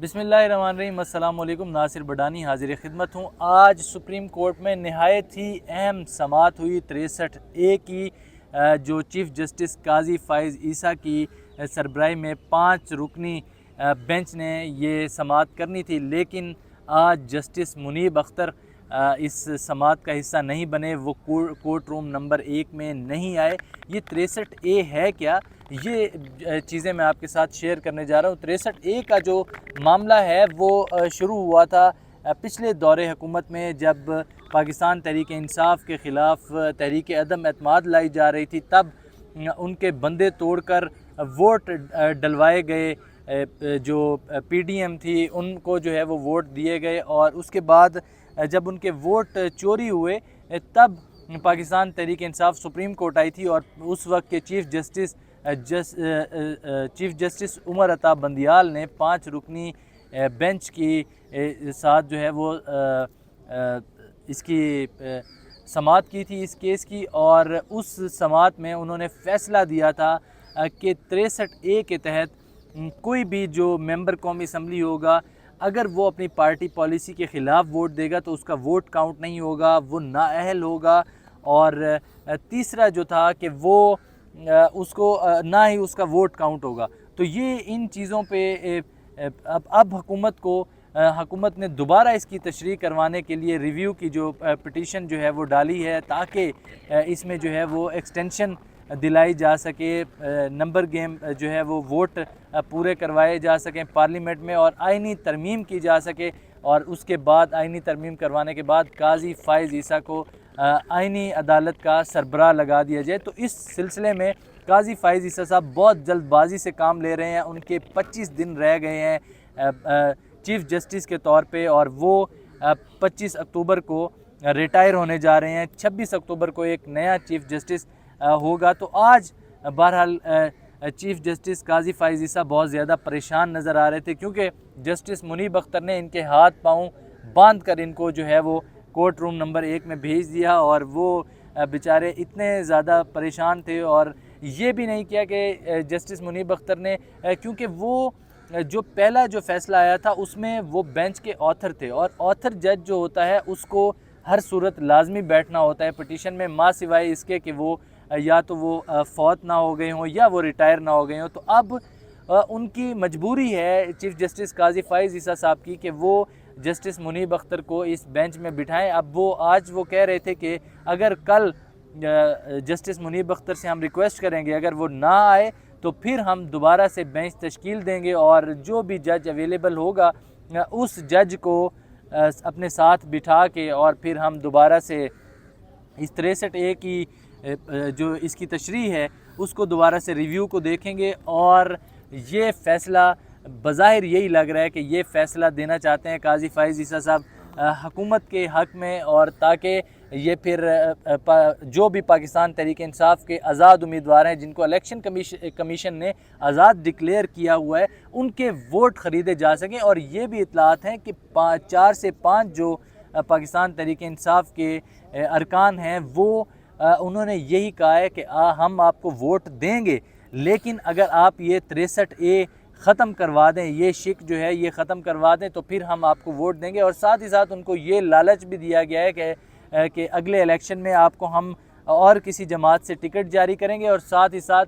बिस्मिल्लाहिर्रहमानिर्रहीम। अस्सलाम वालेकुम। नासिर बडानी हाजिर खिदमत हूँ। आज सुप्रीम कोर्ट में नहायत ही अहम समाअत हुई 63A की, जो चीफ़ जस्टिस काजी फ़ाइज़ ईसा की सरबराही में 5 रुकनी बेंच ने ये समाअत करनी थी, लेकिन आज जस्टिस मुनीब अख्तर इस समाअत का हिस्सा नहीं बने। वो कोर्ट रूम नंबर 1 में नहीं आए। ये 63A है क्या, ये चीज़ें मैं आपके साथ शेयर करने जा रहा हूँ। 63A का जो मामला है वो शुरू हुआ था पिछले दौरे हुकूमत में, जब पाकिस्तान तहरीक इंसाफ के ख़िलाफ़ तहरीक अदम एतमाद लाई जा रही थी। तब उनके बंदे तोड़कर वोट डलवाए गए। जो PDM थी उनको जो है वो वोट दिए गए, और उसके बाद जब उनके वोट चोरी हुए तब पाकिस्तान तहरीक इंसाफ सुप्रीम कोर्ट आई थी, और उस वक्त के चीफ़ जस्टिस उमर अता बंदियाल ने 5 रुकनी बेंच की साथ जो है वो इसकी समाअत की थी इस केस की। और उस समाअत में उन्होंने फ़ैसला दिया था कि 63A के तहत कोई भी जो मेंबर कौमी असम्बली होगा, अगर वो अपनी पार्टी पॉलिसी के ख़िलाफ़ वोट देगा तो उसका वोट काउंट नहीं होगा, वो नाअहल होगा। और तीसरा जो था कि वो उसको ना ही उसका वोट काउंट होगा। तो ये इन चीज़ों पे अब हुकूमत ने दोबारा इसकी तशरीह करवाने के लिए रिव्यू की जो पिटीशन जो है वो डाली है, ताकि इसमें जो है वो एक्सटेंशन दिलाई जा सके, नंबर गेम जो है वो वोट पूरे करवाए जा सकें पार्लियामेंट में, और आइनी तरमीम की जा सके। और उसके बाद आइनी तरमीम करवाने के बाद काजी फ़ाइज़ ईसा को आइनी अदालत का सरबराह लगा दिया जाए। तो इस सिलसिले में काजी फ़ाइज़ ईसा साहब बहुत जल्दबाजी से काम ले रहे हैं। उनके 25 दिन रह गए हैं चीफ़ जस्टिस के तौर पे, और वो 25 अक्टूबर को रिटायर होने जा रहे हैं। 26 अक्टूबर को एक नया चीफ़ जस्टिस होगा। तो आज बहरहाल चीफ़ जस्टिस काजी फ़ाइज़ ईसा बहुत ज़्यादा परेशान नज़र आ रहे थे, क्योंकि जस्टिस मुनीब अख्तर ने इनके हाथ पाँव बांध कर इनको जो है वो कोर्ट रूम नंबर 1 में भेज दिया। और वो बेचारे इतने ज़्यादा परेशान थे, और ये भी नहीं किया कि जस्टिस मुनीब अख्तर ने, क्योंकि वो जो पहला जो फ़ैसला आया था उसमें वो बेंच के ऑथर थे, और ऑथर जज जो होता है उसको हर सूरत लाजमी बैठना होता है पिटीशन में, माँ सिवाय इसके कि वो या तो वो फौत ना हो गए हों या वो रिटायर ना हो गए हों। तो अब उनकी मजबूरी है चीफ़ जस्टिस काजी फ़ाइज़ ईसा साहब की कि वो जस्टिस मुनीब अख्तर को इस बेंच में बिठाएं। अब वो आज वो कह रहे थे कि अगर कल जस्टिस मुनीब अख्तर से हम रिक्वेस्ट करेंगे, अगर वो ना आए तो फिर हम दोबारा से बेंच तश्कील देंगे, और जो भी जज अवेलेबल होगा उस जज को अपने साथ बिठा के, और फिर हम दोबारा से इस 63A की जो इसकी तशरीह है उसको दोबारा से रिव्यू को देखेंगे। और ये फ़ैसला बज़ाहिर यही लग रहा है कि ये फ़ैसला देना चाहते हैं काजी फ़ाइज़ ईसा साहब हुकूमत के हक़ में, और ताकि ये फिर जो भी पाकिस्तान तहरीक इंसाफ के आज़ाद उम्मीदवार हैं, जिनको इलेक्शन कमीशन ने आज़ाद डिक्लेयर किया हुआ है, उनके वोट ख़रीदे जा सकें। और ये भी इतलात हैं कि 4 से 5 जो पाकिस्तान तहरीक इंसाफ के अरकान हैं, वो उन्होंने यही कहा है कि हम आपको वोट देंगे, लेकिन अगर आप ये 63A ख़त्म करवा दें, ये शिक जो है ये ख़त्म करवा दें, तो फिर हम आपको वोट देंगे। और साथ ही साथ उनको ये लालच भी दिया गया है कि अगले इलेक्शन में आपको हम और किसी जमात से टिकट जारी करेंगे, और साथ ही साथ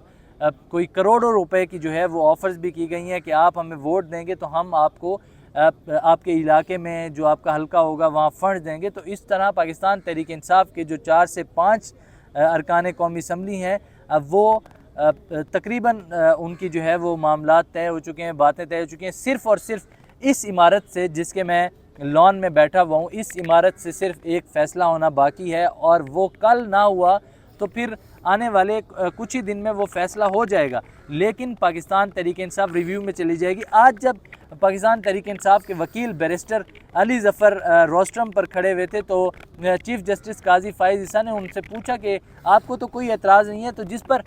कोई करोड़ों रुपए की जो है वो ऑफ़र्स भी की गई हैं कि आप हमें वोट देंगे तो हम आपको आपके इलाके में जो आपका हल्का होगा वहाँ फ़ंड देंगे। तो इस तरह पाकिस्तान तहरीक इंसाफ के जो 4 से 5 अरकान कौमी असम्बली हैं, अब वो तकरीबन उनकी जो है वो मामलात तय हो चुके हैं, बातें तय हो चुकी हैं। सिर्फ़ और सिर्फ इस इमारत से, जिसके मैं लॉन में बैठा हुआ हूँ, इस इमारत से सिर्फ एक फ़ैसला होना बाकी है, और वो कल ना हुआ तो फिर आने वाले कुछ ही दिन में वो फ़ैसला हो जाएगा, लेकिन पाकिस्तान तहरीक इंसाफ रिव्यू में चली जाएगी। आज जब पाकिस्तान तहरीक इंसाफ के वकील बैरिस्टर अली ज़फ़र रोस्ट्रम पर खड़े हुए थे, तो चीफ़ जस्टिस काजी फ़ाइज़ ईसा ने उनसे पूछा कि आपको तो कोई एतराज़ नहीं है, तो जिस पर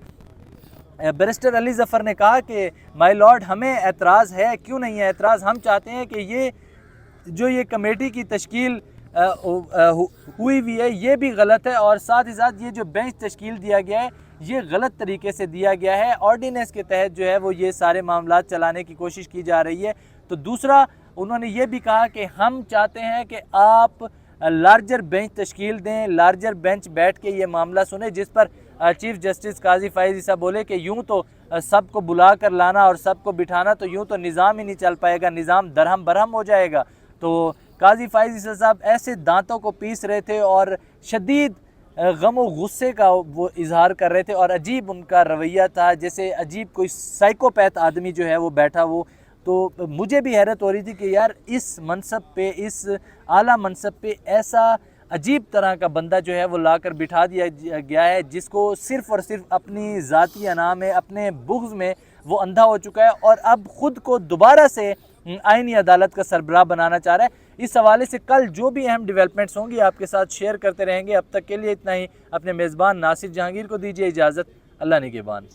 बैरिस्टर अली ज़फ़र ने कहा कि माय लॉर्ड, हमें एतराज़ है, क्यों नहीं है एतराज़, हम चाहते हैं कि ये कमेटी की तश्कील हुई हुई है ये भी गलत है, और साथ ही साथ ये जो बेंच तश्कील दिया गया है ये गलत तरीके से दिया गया है। ऑर्डिनेंस के तहत जो है वो ये सारे मामलात चलाने की कोशिश की जा रही है। तो दूसरा उन्होंने ये भी कहा कि हम चाहते हैं कि आप लार्जर बेंच तश्कील दें, लार्जर बेंच बैठ के ये मामला सुने, जिस पर चीफ जस्टिस काजी फ़ाइज़ ईसा बोले कि यूँ तो सबको बुला कर लाना और सबको बिठाना, तो यूँ तो निज़ाम ही नहीं चल पाएगा, निज़ाम दरहम बरहम हो जाएगा। तो काजी फ़ाइज़ ईसा साहब ऐसे दांतों को पीस रहे थे और शदीद गम व गुस्से का वो इजहार कर रहे थे और अजीब उनका रवैया था, जैसे अजीब कोई साइकोपैथ आदमी जो है वो बैठा वो। तो मुझे भी हैरत हो रही थी कि यार इस मनसब पे, इस आला मनसब पे ऐसा अजीब तरह का बंदा जो है वो लाकर बिठा दिया गया है, जिसको सिर्फ़ और सिर्फ अपनी ज़ाती अना में, अपने बुग़्ज़ में वो अंधा हो चुका है और अब ख़ुद को दोबारा से आईनी अदालत का सरबराह बनाना चाह रहा है। इस हवाले से कल जो भी अहम डेवलपमेंट्स होंगी आपके साथ शेयर करते रहेंगे। अब तक के लिए इतना ही। अपने मेज़बान नासिर जहांगीर को दीजिए इजाज़त। अल्लाह निगहबान।